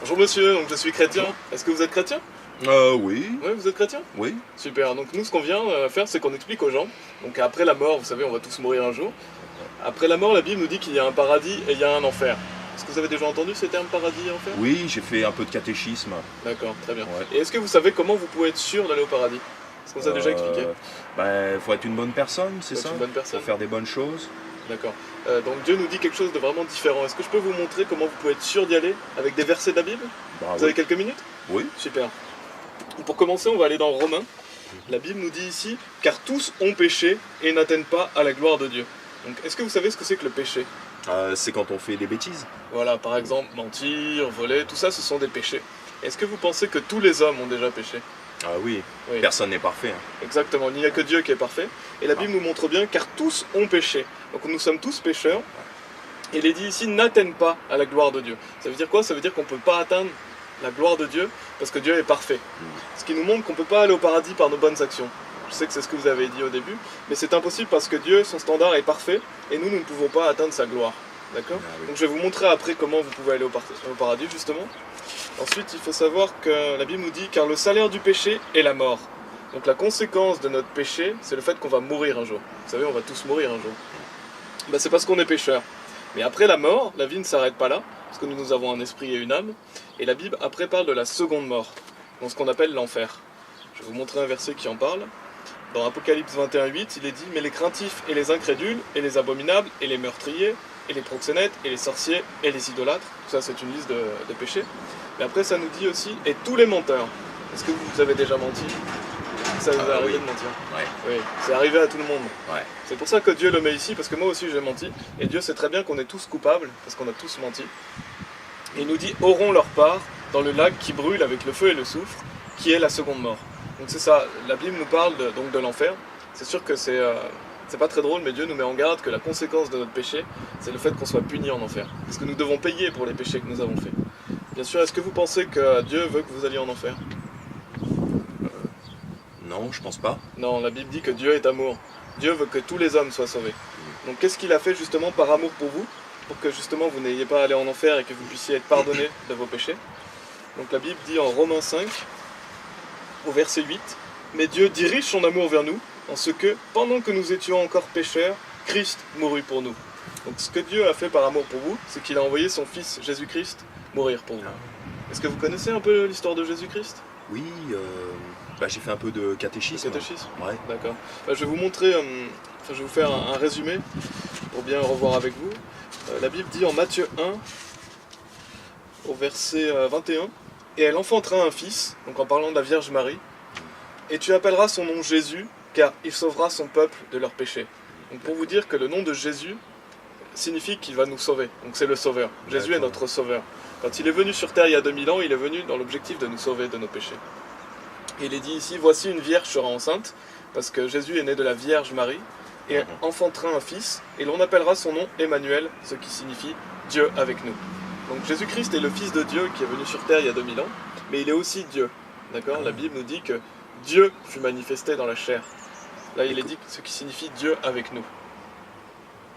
Bonjour monsieur, donc je suis chrétien. Est-ce que vous êtes chrétien? Oui, Oui, vous êtes chrétien? oui. Super, donc nous ce qu'on vient faire c'est qu'on explique aux gens, donc après la mort, vous savez, on va tous mourir un jour. Après la mort, la Bible nous dit qu'il y a un paradis et il y a un enfer. Est-ce que vous avez déjà entendu ces termes paradis et enfer? Oui, j'ai fait un peu de catéchisme. D'accord, très bien. Ouais. Et est-ce que vous savez comment vous pouvez être sûr d'aller au paradis? Est-ce qu'on vous a déjà expliqué? Faut être une bonne personne, c'est Faut être ça? une bonne personne. Faut faire des bonnes choses. D'accord. Donc Dieu nous dit quelque chose de vraiment différent. Est-ce que je peux vous montrer comment vous pouvez être sûr d'y aller avec des versets de la Bible? Bah Vous oui. avez quelques minutes? Oui. Super. Pour commencer, on va aller dans Romains. La Bible nous dit ici, car tous ont péché et n'atteignent pas à la gloire de Dieu. Donc, est-ce que vous savez ce que c'est que le péché? C'est quand on fait des bêtises. Voilà, par exemple, mentir, voler, tout ça, ce sont des péchés. Est-ce que vous pensez que tous les hommes ont déjà péché? Ah oui, Oui, personne n'est parfait, hein. exactement. Il n'y a que Dieu qui est parfait. Et la Bible nous montre bien, car tous ont péché. Donc, nous sommes tous pécheurs. Et il est dit ici, n'atteignent pas à la gloire de Dieu. Ça veut dire quoi? Ça veut dire qu'on ne peut pas atteindre la gloire de Dieu parce que Dieu est parfait. Ce qui nous montre qu'on ne peut pas aller au paradis par nos bonnes actions. Je sais que c'est ce que vous avez dit au début, mais c'est impossible parce que Dieu, son standard est parfait et nous ne pouvons pas atteindre sa gloire. D'accord? Ah oui. Donc je vais vous montrer après comment vous pouvez aller au paradis justement. Ensuite, il faut savoir que la Bible nous dit car le salaire du péché est la mort. Donc la conséquence de notre péché, c'est le fait qu'on va mourir un jour. Vous savez, on va tous mourir un jour. Ben, c'est parce qu'on est pécheur. Mais après la mort, la vie ne s'arrête pas là, parce que nous avons un esprit et une âme. Et la Bible après parle de la seconde mort, dans ce qu'on appelle l'enfer. Je vais vous montrer un verset qui en parle. Dans Apocalypse 21:8, il est dit « Mais les craintifs et les incrédules, et les abominables, et les meurtriers, et les proxénètes, et les sorciers, et les idolâtres », tout ça c'est une liste de péchés. Mais après ça nous dit aussi « Et tous les menteurs ». Est-ce que vous avez déjà menti? Ça vous est arrivé oui. de mentir? Ouais. Oui, c'est arrivé à tout le monde. Ouais. C'est pour ça que Dieu le met ici, parce que moi aussi j'ai menti. Et Dieu sait très bien qu'on est tous coupables, parce qu'on a tous menti. Et il nous dit, auront leur part dans le lac qui brûle avec le feu et le soufre, qui est la seconde mort. Donc c'est ça, la Bible nous parle donc de l'enfer. C'est sûr que c'est pas très drôle, mais Dieu nous met en garde que la conséquence de notre péché, c'est le fait qu'on soit puni en enfer. Parce que nous devons payer pour les péchés que nous avons faits. Bien sûr, est-ce que vous pensez que Dieu veut que vous alliez en enfer? Non, je pense pas. Non, la Bible dit que Dieu est amour. Dieu veut que tous les hommes soient sauvés. Donc qu'est-ce qu'il a fait justement par amour pour vous? Pour que justement vous n'ayez pas à aller en enfer et que vous puissiez être pardonnés de vos péchés. Donc la Bible dit en Romains 5, au verset 8, « Mais Dieu dirige son amour vers nous, en ce que, pendant que nous étions encore pécheurs, Christ mourut pour nous. » Donc ce que Dieu a fait par amour pour vous, c'est qu'il a envoyé son Fils Jésus-Christ mourir pour vous. Est-ce que vous connaissez un peu l'histoire de Jésus-Christ? Oui, j'ai fait un peu de catéchisme. Catéchisme? Ouais. D'accord. Je vais vous montrer, je vais vous faire un résumé pour bien revoir avec vous. La Bible dit en Matthieu 1, au verset 21, « Et elle enfantera un fils », donc en parlant de la Vierge Marie, « et tu appelleras son nom Jésus, car il sauvera son peuple de leurs péchés. » Donc pour vous dire que le nom de Jésus signifie qu'il va nous sauver, donc c'est le sauveur. Jésus est notre sauveur. Quand il est venu sur terre il y a 2000 ans, il est venu dans l'objectif de nous sauver de nos péchés. Et il est dit ici, voici une vierge sera enceinte, parce que Jésus est né de la Vierge Marie, et enfantera un fils, et l'on appellera son nom Emmanuel, ce qui signifie Dieu avec nous. Donc Jésus-Christ est le Fils de Dieu qui est venu sur terre il y a 2000 ans, mais il est aussi Dieu. D'accord? La Bible nous dit que Dieu fut manifesté dans la chair. Là il est dit ce qui signifie Dieu avec nous.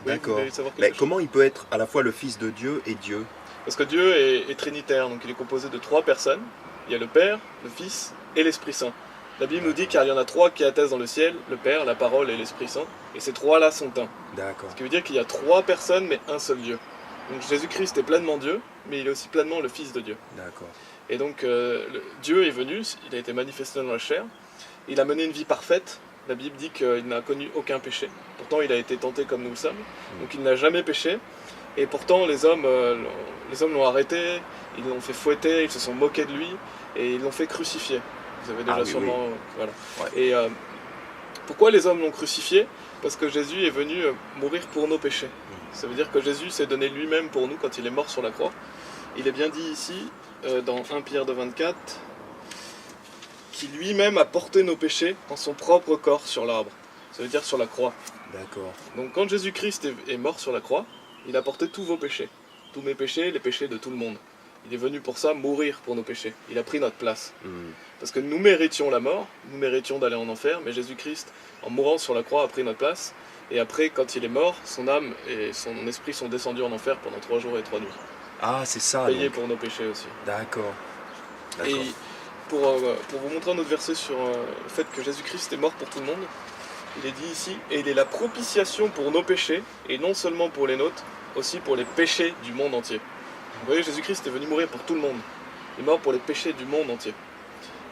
Oui, D'accord. vous voulez savoir quelque Mais chose? comment il peut être à la fois le Fils de Dieu et Dieu? Parce que Dieu est trinitaire, donc il est composé de 3 personnes. Il y a le Père, le Fils et l'Esprit Saint. La Bible nous dit car il y en a 3 qui attestent dans le ciel, le Père, la Parole et l'Esprit Saint. Et ces 3-là sont un. D'accord. Ce qui veut dire qu'il y a 3 personnes mais un seul Dieu. Donc Jésus-Christ est pleinement Dieu, mais il est aussi pleinement le Fils de Dieu. D'accord. Et donc Dieu est venu, il a été manifesté dans la chair. Il a mené une vie parfaite. La Bible dit qu'il n'a connu aucun péché. Pourtant il a été tenté comme nous le sommes. Donc il n'a jamais péché. Et pourtant les hommes l'ont arrêté, ils l'ont fait fouetter, ils se sont moqués de lui et ils l'ont fait crucifier. Vous avez déjà sûrement... Voilà. Ouais. Et pourquoi les hommes l'ont crucifié? Parce que Jésus est venu mourir pour nos péchés. Ça veut dire que Jésus s'est donné lui-même pour nous quand il est mort sur la croix. Il est bien dit ici, dans 1 Pierre 2,24, qui lui-même a porté nos péchés en son propre corps sur l'arbre. Ça veut dire sur la croix. D'accord. Donc quand Jésus-Christ est mort sur la croix, il a porté tous vos péchés. Tous mes péchés, les péchés de tout le monde. Il est venu pour ça mourir pour nos péchés. Il a pris notre place. Parce que nous méritions la mort, nous méritions d'aller en enfer, mais Jésus-Christ, en mourant sur la croix, a pris notre place. Et après, quand il est mort, son âme et son esprit sont descendus en enfer pendant 3 jours et 3 nuits. Ah, c'est ça. payé Donc. pour nos péchés aussi. D'accord. Et D'accord. pour vous montrer un autre verset sur le fait que Jésus-Christ est mort pour tout le monde, il est dit ici, et il est la propitiation pour nos péchés, et non seulement pour les nôtres, aussi pour les péchés du monde entier. Vous voyez, Jésus-Christ est venu mourir pour tout le monde. Il est mort pour les péchés du monde entier.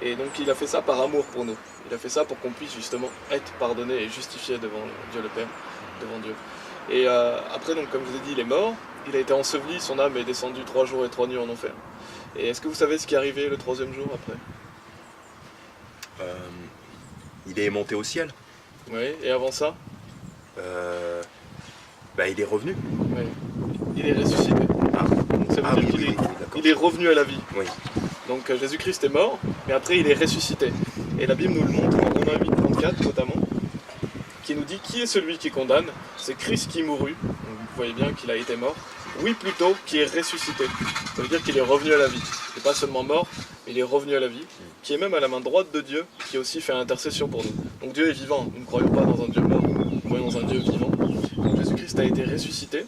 Et donc il a fait ça par amour pour nous. Il a fait ça pour qu'on puisse justement être pardonné et justifié devant Dieu le Père, devant Dieu. Et après, donc, comme je vous ai dit, il est mort, il a été enseveli, son âme est descendue 3 jours et 3 nuits en enfer. Et est-ce que vous savez ce qui est arrivé le 3e jour après? Il est monté au ciel. Oui, et avant ça? Il est revenu. Oui. Il est ressuscité. Ah, Donc ça veut ah dire oui, qu'il oui, est, oui, d'accord. il est revenu à la vie. Oui. Donc Jésus-Christ est mort, mais après il est ressuscité. Et la Bible nous le montre en Romains 8, 34 notamment, qui nous dit qui est celui qui condamne? C'est Christ qui mourut. Donc vous voyez bien qu'il a été mort. Oui, plutôt, qui est ressuscité. Ça veut dire qu'il est revenu à la vie. Il n'est pas seulement mort, mais il est revenu à la vie, qui est même à la main droite de Dieu, qui aussi fait intercession pour nous. Donc Dieu est vivant. Nous ne croyons pas dans un Dieu mort, nous croyons dans un Dieu vivant. Donc Jésus-Christ a été ressuscité.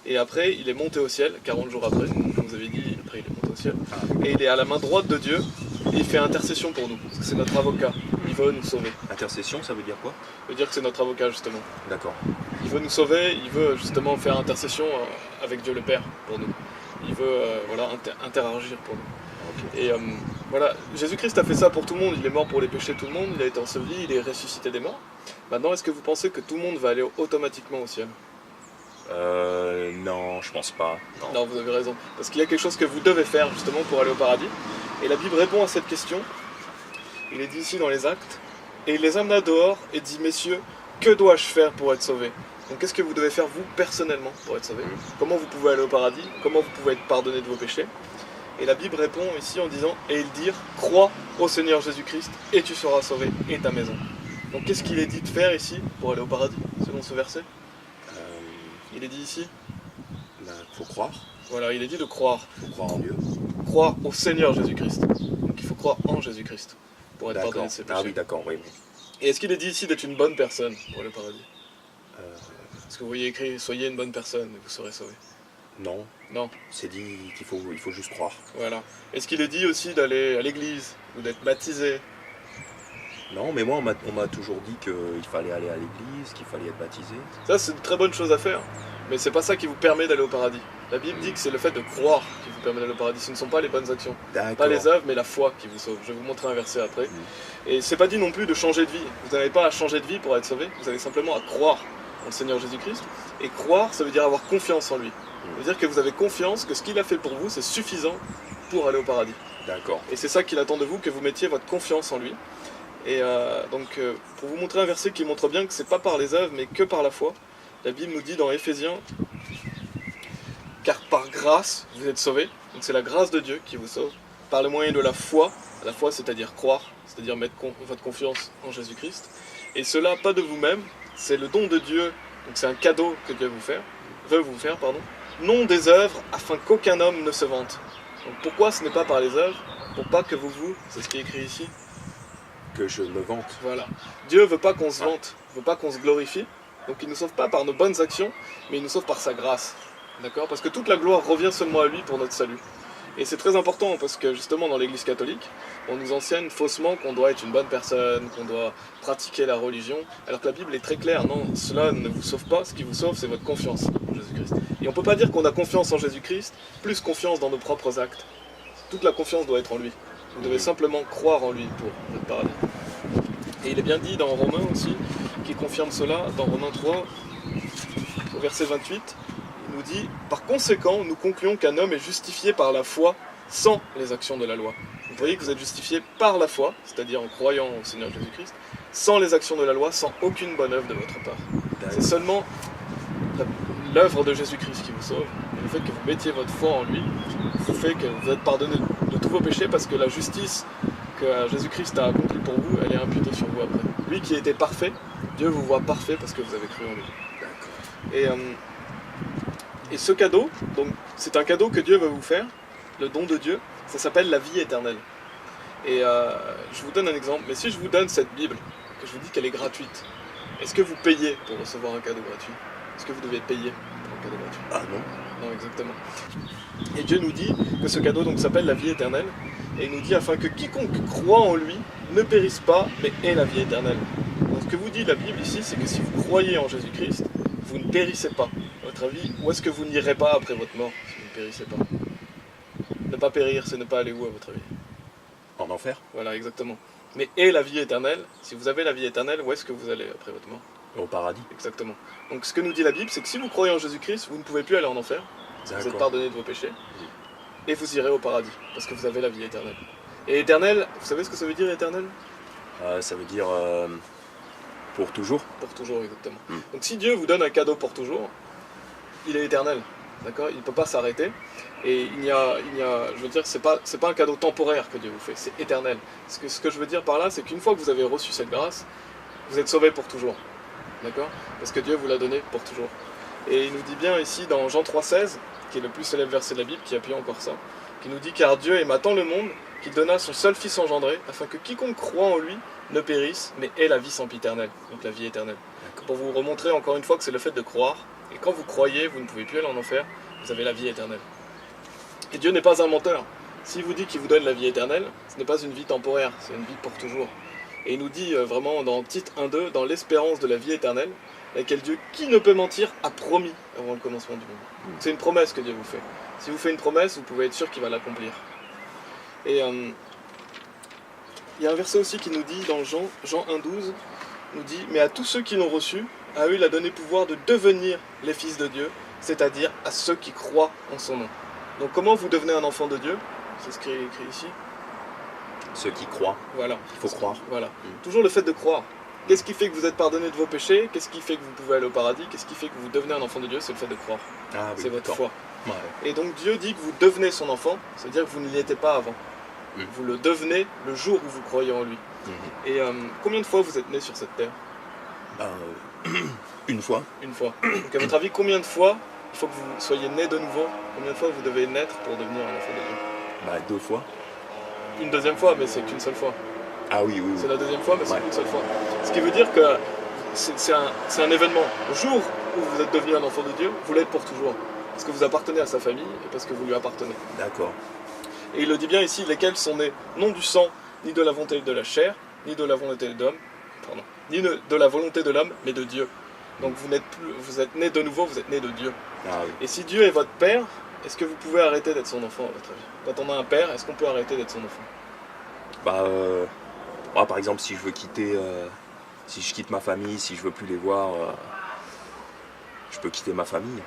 Et après, il est monté au ciel, 40 jours après, comme vous avez dit, après il est monté au ciel. Et il est à la main droite de Dieu, et il fait intercession pour nous, parce que c'est notre avocat, il veut nous sauver. Intercession, ça veut dire quoi? Ça veut dire que c'est notre avocat, justement. D'accord. Il veut nous sauver, il veut justement faire intercession avec Dieu le Père pour nous. Il veut interagir pour nous. Okay. Et voilà, Jésus-Christ a fait ça pour tout le monde, il est mort pour les péchés de tout le monde, il a été enseveli, il est ressuscité des morts. Maintenant, est-ce que vous pensez que tout le monde va aller automatiquement au ciel? Non, je pense pas. Non, vous avez raison. Parce qu'il y a quelque chose que vous devez faire justement pour aller au paradis. Et la Bible répond à cette question. Il est dit ici dans les Actes. Et il les amena dehors et dit, messieurs, que dois-je faire pour être sauvé? Donc qu'est-ce que vous devez faire vous personnellement pour être sauvé? Comment vous pouvez aller au paradis? Comment vous pouvez être pardonné de vos péchés? Et la Bible répond ici en disant, et ils dirent, crois au Seigneur Jésus-Christ et tu seras sauvé et ta maison. Donc qu'est-ce qu'il est dit de faire ici pour aller au paradis, selon ce verset? Il est dit ici, faut croire. voilà, il est dit de croire. Faut croire en Dieu. Croire au Seigneur Jésus-Christ. Donc il faut croire en Jésus-Christ pour être pardonné de ses péchés. Ah oui, d'accord, oui. Et est-ce qu'il est dit ici d'être une bonne personne pour aller au paradis? Est-ce que vous voyez écrit, soyez une bonne personne et vous serez sauvé? Non. Non. C'est dit qu'il faut juste croire. Voilà. Est-ce qu'il est dit aussi d'aller à l'église ou d'être baptisé? Non, mais moi, on m'a toujours dit qu'il fallait aller à l'église, qu'il fallait être baptisé. Ça, c'est une très bonne chose à faire. Mais c'est pas ça qui vous permet d'aller au paradis. La Bible dit que c'est le fait de croire qui vous permet d'aller au paradis. Ce ne sont pas les bonnes actions. Pas les œuvres, mais la foi qui vous sauve. Je vais vous montrer un verset après. Et c'est pas dit non plus de changer de vie. Vous n'avez pas à changer de vie pour être sauvé. Vous avez simplement à croire en le Seigneur Jésus-Christ. Et croire, ça veut dire avoir confiance en lui. Ça veut dire que vous avez confiance que ce qu'il a fait pour vous, c'est suffisant pour aller au paradis. D'accord. Et c'est ça qu'il attend de vous, que vous mettiez votre confiance en lui. Et pour vous montrer un verset qui montre bien que c'est pas par les œuvres, mais que par la foi, la Bible nous dit dans Éphésiens, car par grâce vous êtes sauvés, donc c'est la grâce de Dieu qui vous sauve, par le moyen de la foi c'est-à-dire croire, c'est-à-dire mettre votre confiance en Jésus-Christ, et cela pas de vous-même, c'est le don de Dieu, donc c'est un cadeau que Dieu veut vous faire, non des œuvres, afin qu'aucun homme ne se vante. Donc pourquoi ce n'est pas par les œuvres? Pour pas que c'est ce qui est écrit ici, que je me vante. Voilà. Dieu veut pas qu'on se vante, veut pas qu'on se glorifie. Donc il ne nous sauve pas par nos bonnes actions, mais il nous sauve par sa grâce. D'accord? Parce que toute la gloire revient seulement à lui pour notre salut. Et c'est très important parce que justement dans l'église catholique, on nous enseigne faussement qu'on doit être une bonne personne, qu'on doit pratiquer la religion, alors que la Bible est très claire. Non, cela ne vous sauve pas, ce qui vous sauve c'est votre confiance en Jésus-Christ. Et on ne peut pas dire qu'on a confiance en Jésus-Christ, plus confiance dans nos propres actes. Toute la confiance doit être en lui. Vous devez simplement croire en lui pour votre paradis. Et il est bien dit dans Romains aussi, qui confirme cela, dans Romains 3, au verset 28, il nous dit « Par conséquent, nous concluons qu'un homme est justifié par la foi sans les actions de la loi. » Vous voyez que vous êtes justifié par la foi, c'est-à-dire en croyant au Seigneur Jésus-Christ, sans les actions de la loi, sans aucune bonne œuvre de votre part. C'est seulement l'œuvre de Jésus-Christ qui vous sauve, et le fait que vous mettiez votre foi en lui, vous fait que vous êtes pardonné de tous vos péchés, parce que la justice que Jésus-Christ a accomplie pour vous, elle est imputée sur vous après. Lui qui était parfait, Dieu vous voit parfait parce que vous avez cru en lui. Et ce cadeau, donc c'est un cadeau que Dieu va vous faire, le don de Dieu, ça s'appelle la vie éternelle. Et je vous donne un exemple, mais si je vous donne cette Bible, que je vous dis qu'elle est gratuite, est-ce que vous payez pour recevoir un cadeau gratuit? Est-ce que vous devez payer pour un cadeau gratuit? Ah non. Non, exactement. Et Dieu nous dit que ce cadeau donc s'appelle la vie éternelle, et il nous dit afin que quiconque croit en lui ne périsse pas, mais ait la vie éternelle. Donc ce que vous dit la Bible ici, c'est que si vous croyez en Jésus-Christ, vous ne périssez pas. À votre avis, où est-ce que vous n'irez pas après votre mort si vous ne périssez pas? Ne pas périr, c'est ne pas aller où à votre avis? En enfer? Voilà, exactement. Mais et la vie éternelle, si vous avez la vie éternelle, où est-ce que vous allez après votre mort? Au paradis. Exactement. Donc ce que nous dit la Bible, c'est que si vous croyez en Jésus-Christ, vous ne pouvez plus aller en enfer, vous êtes pardonné de vos péchés, et vous irez au paradis, parce que vous avez la vie éternelle. Et éternel, vous savez ce que ça veut dire éternel? Ça veut dire pour toujours. Pour toujours, exactement. Donc si Dieu vous donne un cadeau pour toujours, il est éternel, d'accord? Il ne peut pas s'arrêter, et je veux dire, c'est pas un cadeau temporaire que Dieu vous fait, c'est éternel. Ce que je veux dire par là, c'est qu'une fois que vous avez reçu cette grâce, vous êtes sauvé pour toujours, d'accord? Parce que Dieu vous l'a donné pour toujours. Et il nous dit bien ici dans Jean 3,16, qui est le plus célèbre verset de la Bible, qui appuie encore ça, qui nous dit « Car Dieu aima tant le monde qu'il donna son seul Fils engendré, afin que quiconque croit en lui ne périsse, mais ait la vie sempiternelle. » Donc la vie éternelle. Pour vous remontrer encore une fois que c'est le fait de croire, et quand vous croyez, vous ne pouvez plus aller en enfer, vous avez la vie éternelle. Et Dieu n'est pas un menteur. S'il vous dit qu'il vous donne la vie éternelle, ce n'est pas une vie temporaire, c'est une vie pour toujours. Et il nous dit vraiment dans Tite 1,2, dans l'espérance de la vie éternelle, laquelle Dieu, qui ne peut mentir, a promis avant le commencement du monde. C'est une promesse que Dieu vous fait. Si vous faites une promesse, vous pouvez être sûr qu'il va l'accomplir. Et il y a un verset aussi qui nous dit dans Jean 1,12, nous dit « Mais à tous ceux qui l'ont reçu, à eux il a donné pouvoir de devenir les fils de Dieu, c'est-à-dire à ceux qui croient en son nom. » Donc comment vous devenez un enfant de Dieu? C'est ce qui est écrit ici. Ceux qui croient. Voilà. Il faut croire. Voilà. Toujours le fait de croire. Qu'est-ce qui fait que vous êtes pardonné de vos péchés? Qu'est-ce qui fait que vous pouvez aller au paradis? Qu'est-ce qui fait que vous devenez un enfant de Dieu? C'est le fait de croire. Ah, oui, c'est votre foi. Ouais. Et donc Dieu dit que vous devenez son enfant, c'est-à-dire que vous ne l'étiez pas avant. Vous le devenez le jour où vous croyez en lui. Et combien de fois vous êtes né sur cette terre? Une fois. Une fois. Donc à votre avis, combien de fois il faut que vous soyez né de nouveau? Combien de fois vous devez naître pour devenir un enfant de Dieu? 2 fois. Une deuxième fois, mais c'est qu'une seule fois. Ah oui, oui. C'est la deuxième fois, mais c'est qu'une seule fois. Ce qui veut dire que c'est un événement. Le jour où vous êtes devenu un enfant de Dieu, vous l'êtes pour toujours. Parce que vous appartenez à sa famille et parce que vous lui appartenez. D'accord. Et il le dit bien ici, lesquels sont nés non du sang, ni de la volonté de la chair, ni de la volonté d'homme, ni de la volonté de l'homme, mais de Dieu. Donc vous êtes nés de nouveau, vous êtes nés de Dieu. Ah oui. Et si Dieu est votre père, est-ce que vous pouvez arrêter d'être son enfant à votre avis? Quand on a un père, est-ce qu'on peut arrêter d'être son enfant? Moi, par exemple, si je veux quitter, si je quitte ma famille, si je veux plus les voir, je peux quitter ma famille.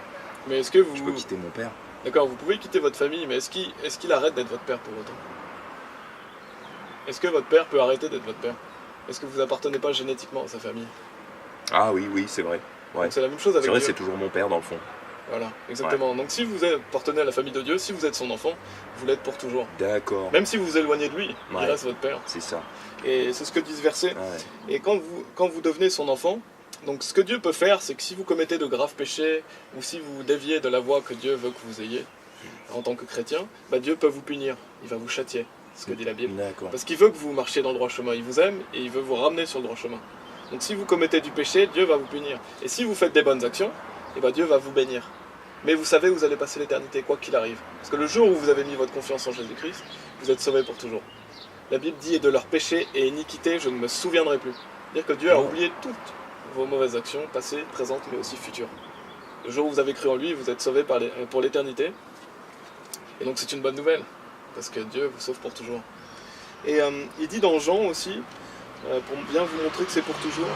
Mais est-ce que vous... Je peux quitter mon père. D'accord, vous pouvez quitter votre famille, mais est-ce qu'il arrête d'être votre père pour autant? Est-ce que votre père peut arrêter d'être votre père? Est-ce que vous appartenez pas génétiquement à sa famille? Ah oui, oui, c'est vrai. Ouais. C'est la même chose avec C'est vrai, Dieu. c'est toujours mon père dans le fond. Voilà, exactement. Ouais. Donc si vous appartenez à la famille de Dieu, si vous êtes son enfant, vous l'êtes pour toujours. D'accord. Même si vous vous éloignez de lui, il reste votre père. C'est ça. Et c'est ce que dit ce verset. Ouais. Et quand vous devenez son enfant, donc ce que Dieu peut faire, c'est que si vous commettez de graves péchés, ou si vous déviez de la voie que Dieu veut que vous ayez, en tant que chrétien, Dieu peut vous punir, il va vous châtier, c'est ce que dit la Bible. Parce qu'il veut que vous marchiez dans le droit chemin, il vous aime et il veut vous ramener sur le droit chemin. Donc si vous commettez du péché, Dieu va vous punir. Et si vous faites des bonnes actions, Dieu va vous bénir. Mais vous savez où vous allez passer l'éternité, quoi qu'il arrive. Parce que le jour où vous avez mis votre confiance en Jésus-Christ, vous êtes sauvés pour toujours. La Bible dit « Et de leurs péchés et iniquités, je ne me souviendrai plus ». C'est-à-dire que Dieu a oublié toutes vos mauvaises actions, passées, présentes, mais aussi futures. Le jour où vous avez cru en lui, vous êtes sauvés pour l'éternité. Et donc c'est une bonne nouvelle, parce que Dieu vous sauve pour toujours. Et il dit dans Jean aussi, pour bien vous montrer que c'est pour toujours,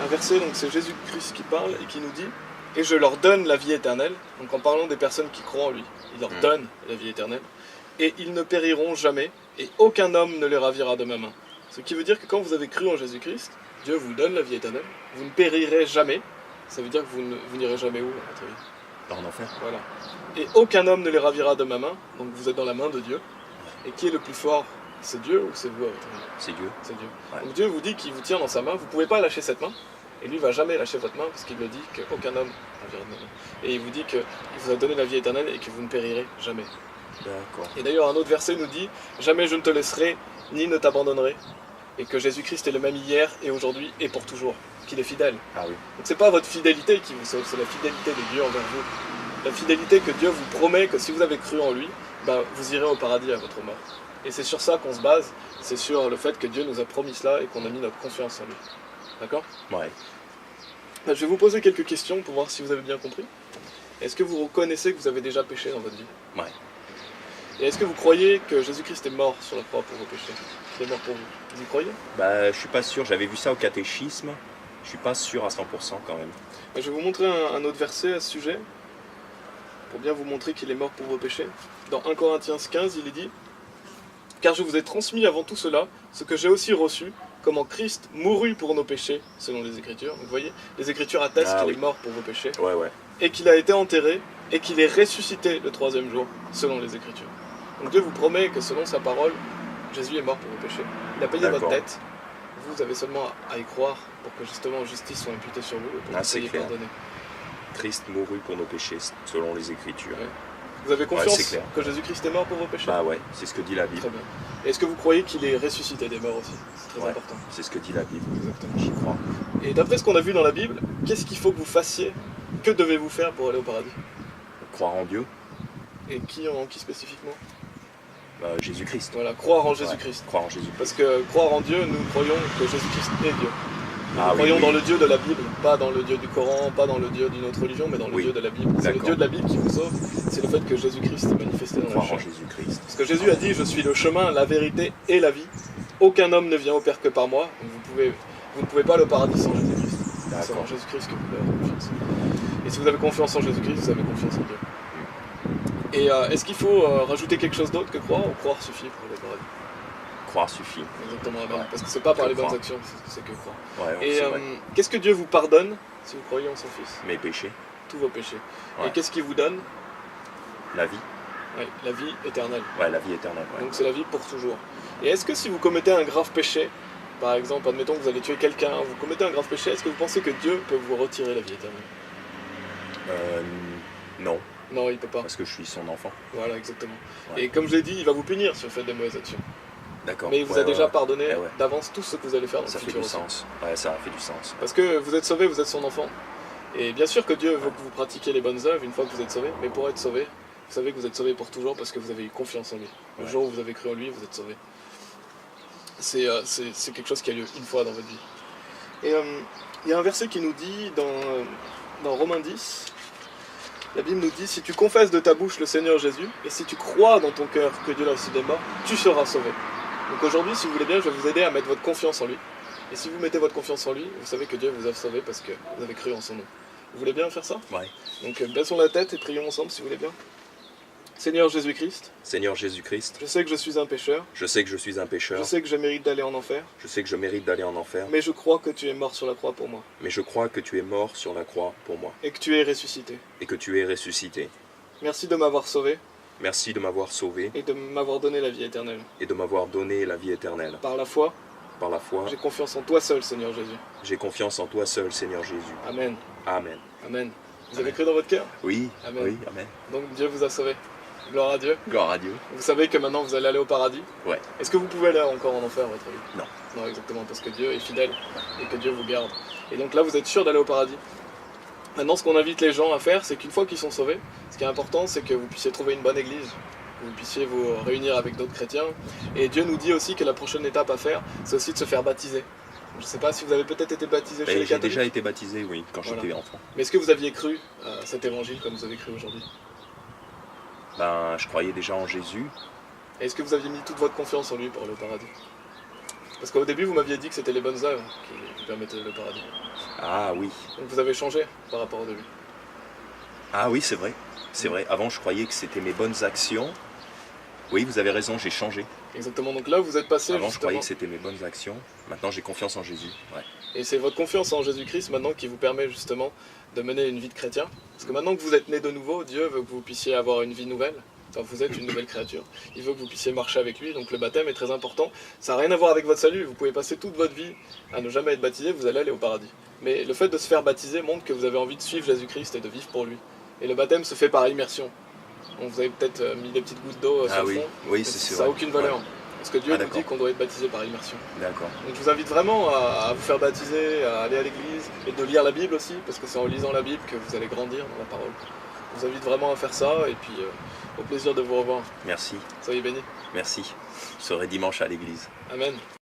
un verset, donc c'est Jésus-Christ qui parle et qui nous dit « Et je leur donne la vie éternelle », donc en parlant des personnes qui croient en lui, il leur donne la vie éternelle, « et ils ne périront jamais, et aucun homme ne les ravira de ma main ». Ce qui veut dire que quand vous avez cru en Jésus-Christ, Dieu vous donne la vie éternelle, vous ne périrez jamais, ça veut dire que vous n'irez jamais où à votre vie? En enfer. Voilà. Et aucun homme ne les ravira de ma main, donc vous êtes dans la main de Dieu. Et qui est le plus fort? C'est Dieu ou c'est vous à votre avis? C'est Dieu. C'est Dieu. Ouais. Donc Dieu vous dit qu'il vous tient dans sa main, vous ne pouvez pas lâcher cette main, et lui ne va jamais lâcher votre main, parce qu'il le dit qu'aucun homme ravira de ma main. Et il vous dit qu'il vous a donné la vie éternelle et que vous ne périrez jamais. D'accord. Et d'ailleurs un autre verset nous dit « Jamais je ne te laisserai, ni ne t'abandonnerai ». Et que Jésus-Christ est le même hier et aujourd'hui et pour toujours, qu'il est fidèle. Ah oui. Donc c'est pas votre fidélité qui vous sauve, c'est la fidélité de Dieu envers vous. la fidélité que Dieu vous promet que si vous avez cru en lui, vous irez au paradis à votre mort. Et c'est sur ça qu'on se base, c'est sur le fait que Dieu nous a promis cela et qu'on a mis notre confiance en lui. D'accord ? Ouais. Je vais vous poser quelques questions pour voir si vous avez bien compris. Est-ce que vous reconnaissez que vous avez déjà péché dans votre vie ? Ouais. Et est-ce que vous croyez que Jésus-Christ est mort sur la croix pour vos péchés ? Il est mort pour vous. Vous y croyez ? Je suis pas sûr, j'avais vu ça au catéchisme, je suis pas sûr à 100% quand même. Je vais vous montrer un autre verset à ce sujet, pour bien vous montrer qu'il est mort pour vos péchés. Dans 1 Corinthiens 15, il est dit « Car je vous ai transmis avant tout cela, ce que j'ai aussi reçu, comment Christ mourut pour nos péchés, selon les Écritures. » Vous voyez, les Écritures attestent qu'il est mort pour vos péchés, Ouais. et qu'il a été enterré, et qu'il est ressuscité le 3e jour, selon les Écritures. Donc Dieu vous promet que selon sa parole, Jésus est mort pour vos péchés. Il a payé votre dette. Vous avez seulement à y croire pour que justement justice soit imputée sur vous et pour que vous soyez pardonné. Christ mourut pour nos péchés, selon les Écritures. Ouais. Vous avez confiance que Jésus-Christ est mort pour vos péchés ? Bah ouais, c'est ce que dit la Bible. Très bien. Et est-ce que vous croyez qu'il est ressuscité des morts aussi ? C'est très important. C'est ce que dit la Bible. Exactement. J'y crois. Et d'après ce qu'on a vu dans la Bible, qu'est-ce qu'il faut que vous fassiez ? Que devez-vous faire pour aller au paradis ? Croire en Dieu. Et en qui spécifiquement ? Jésus-Christ. Voilà, croire en Jésus-Christ. Croire en Jésus-Christ. Parce que croire en Dieu, nous croyons que Jésus-Christ est Dieu. Nous croyons Oui. dans le Dieu de la Bible, pas dans le Dieu du Coran, pas dans le Dieu d'une autre religion, mais dans le Dieu de la Bible. C'est le Dieu de la Bible qui vous sauve, c'est le fait que Jésus-Christ est manifesté dans la chair. Croire en Jésus-Christ. Parce que Jésus a dit « Je suis le chemin, la vérité et la vie. Aucun homme ne vient au Père que par moi. » Vous ne pouvez pas aller au paradis sans Jésus-Christ. C'est en Jésus-Christ que vous pouvez avoir confiance. Et si vous avez confiance en Jésus-Christ, vous avez confiance en Dieu. Et est-ce qu'il faut rajouter quelque chose d'autre que croire, ou croire suffit pour aller au paradis ? Croire suffit. Exactement, parce que c'est pas par les bonnes actions, c'est que croire. Ouais, et qu'est-ce que Dieu vous pardonne si vous croyez en son Fils ? Mes péchés. Tous vos péchés. Ouais. Et qu'est-ce qu'il vous donne ? La vie. Ouais, la vie éternelle. Ouais, la vie éternelle. Ouais. Donc c'est la vie pour toujours. Et est-ce que si vous commettez un grave péché, par exemple, admettons que vous allez tuer quelqu'un, vous commettez un grave péché, est-ce que vous pensez que Dieu peut vous retirer la vie éternelle ? Non. Non, il peut pas. Parce que je suis son enfant. Voilà, exactement. Ouais. Et comme je l'ai dit, il va vous punir si vous faites des mauvaises actions. D'accord. Mais il vous a déjà pardonné Ouais. d'avance tout ce que vous allez faire dans Ça le fait futur du aussi. sens. Ouais, ça a fait du sens. Parce que vous êtes sauvé, vous êtes son enfant. Et bien sûr que Dieu veut que vous pratiquiez les bonnes œuvres une fois que vous êtes sauvé, mais pour être sauvé, vous savez que vous êtes sauvé pour toujours parce que vous avez eu confiance en lui. Le jour où vous avez cru en lui, vous êtes sauvé. C'est quelque chose qui a lieu une fois dans votre vie. Et il y a un verset qui nous dit dans Romains 10, la Bible nous dit « Si tu confesses de ta bouche le Seigneur Jésus, et si tu crois dans ton cœur que Dieu l'a ressuscité des morts, tu seras sauvé. » Donc aujourd'hui, si vous voulez bien, je vais vous aider à mettre votre confiance en lui. Et si vous mettez votre confiance en lui, vous savez que Dieu vous a sauvé parce que vous avez cru en son nom. Vous voulez bien faire ça ? Ouais. Donc baissons la tête et prions ensemble si vous voulez bien. Seigneur Jésus-Christ, Seigneur Jésus-Christ, je sais que je suis un pécheur, je sais que je suis un pécheur, je sais que je mérite d'aller en enfer, je sais que je mérite d'aller en enfer, mais je crois que tu es mort sur la croix pour moi, mais je crois que tu es mort sur la croix pour moi, et que tu es ressuscité. et que tu es ressuscité. Merci de m'avoir sauvé, Merci de m'avoir sauvé, et de m'avoir donné la vie éternelle. et de m'avoir donné la vie éternelle. Par la foi, Par la foi, j'ai confiance en toi seul, Seigneur Jésus. j'ai confiance en toi seul, Seigneur Jésus. Amen. Amen. Amen. Vous avez cru dans votre cœur ? Oui, Amen. oui, amen. Donc Dieu vous a sauvé. Gloire à Dieu. Gloire à Dieu. Vous savez que maintenant vous allez aller au paradis. Ouais. Est-ce que vous pouvez aller encore en enfer, à votre avis ? Non. Non, exactement, parce que Dieu est fidèle et que Dieu vous garde. Et donc là, vous êtes sûr d'aller au paradis. Maintenant, ce qu'on invite les gens à faire, c'est qu'une fois qu'ils sont sauvés, ce qui est important, c'est que vous puissiez trouver une bonne église, que vous puissiez vous réunir avec d'autres chrétiens. Et Dieu nous dit aussi que la prochaine étape à faire, c'est aussi de se faire baptiser. Je ne sais pas si vous avez peut-être été baptisé chez les J'ai catholiques. déjà été baptisé, oui, quand Voilà. j'étais enfant. Mais est-ce que vous aviez cru à cet évangile comme vous avez cru aujourd'hui ? Ben, je croyais déjà en Jésus. Et est-ce que vous aviez mis toute votre confiance en lui pour aller au paradis ? Parce qu'au début, vous m'aviez dit que c'était les bonnes œuvres qui permettaient d'aller au paradis. Ah oui. Donc vous avez changé par rapport au début. Ah oui, c'est vrai. C'est vrai. Avant, je croyais que c'était mes bonnes actions. Oui, vous avez raison, j'ai changé. Exactement, donc là vous êtes passé Avant, je justement, croyais que c'était mes bonnes actions. Maintenant, j'ai confiance en Jésus. Ouais. et c'est votre confiance en Jésus-Christ maintenant qui vous permet justement de mener une vie de chrétien. Parce que maintenant que vous êtes né de nouveau, Dieu veut que vous puissiez avoir une vie nouvelle. Enfin, vous êtes une nouvelle créature. Il veut que vous puissiez marcher avec lui, donc le baptême est très important. Ça n'a rien à voir avec votre salut, vous pouvez passer toute votre vie à ne jamais être baptisé, vous allez aller au paradis. Mais le fait de se faire baptiser montre que vous avez envie de suivre Jésus-Christ et de vivre pour lui. Et le baptême se fait par immersion. Donc vous avez peut-être mis des petites gouttes d'eau sur le fond, oui, mais c'est ça n'a vrai. aucune valeur. Ouais. Parce que Dieu nous d'accord. dit qu'on doit être baptisé par immersion. D'accord. Donc je vous invite vraiment à vous faire baptiser, à aller à l'église et de lire la Bible aussi, parce que c'est en lisant la Bible que vous allez grandir dans la parole. vous invite vraiment à faire ça, et puis au plaisir de vous revoir. Merci, Soyez bénis. merci. Je serai dimanche à l'église. Amen.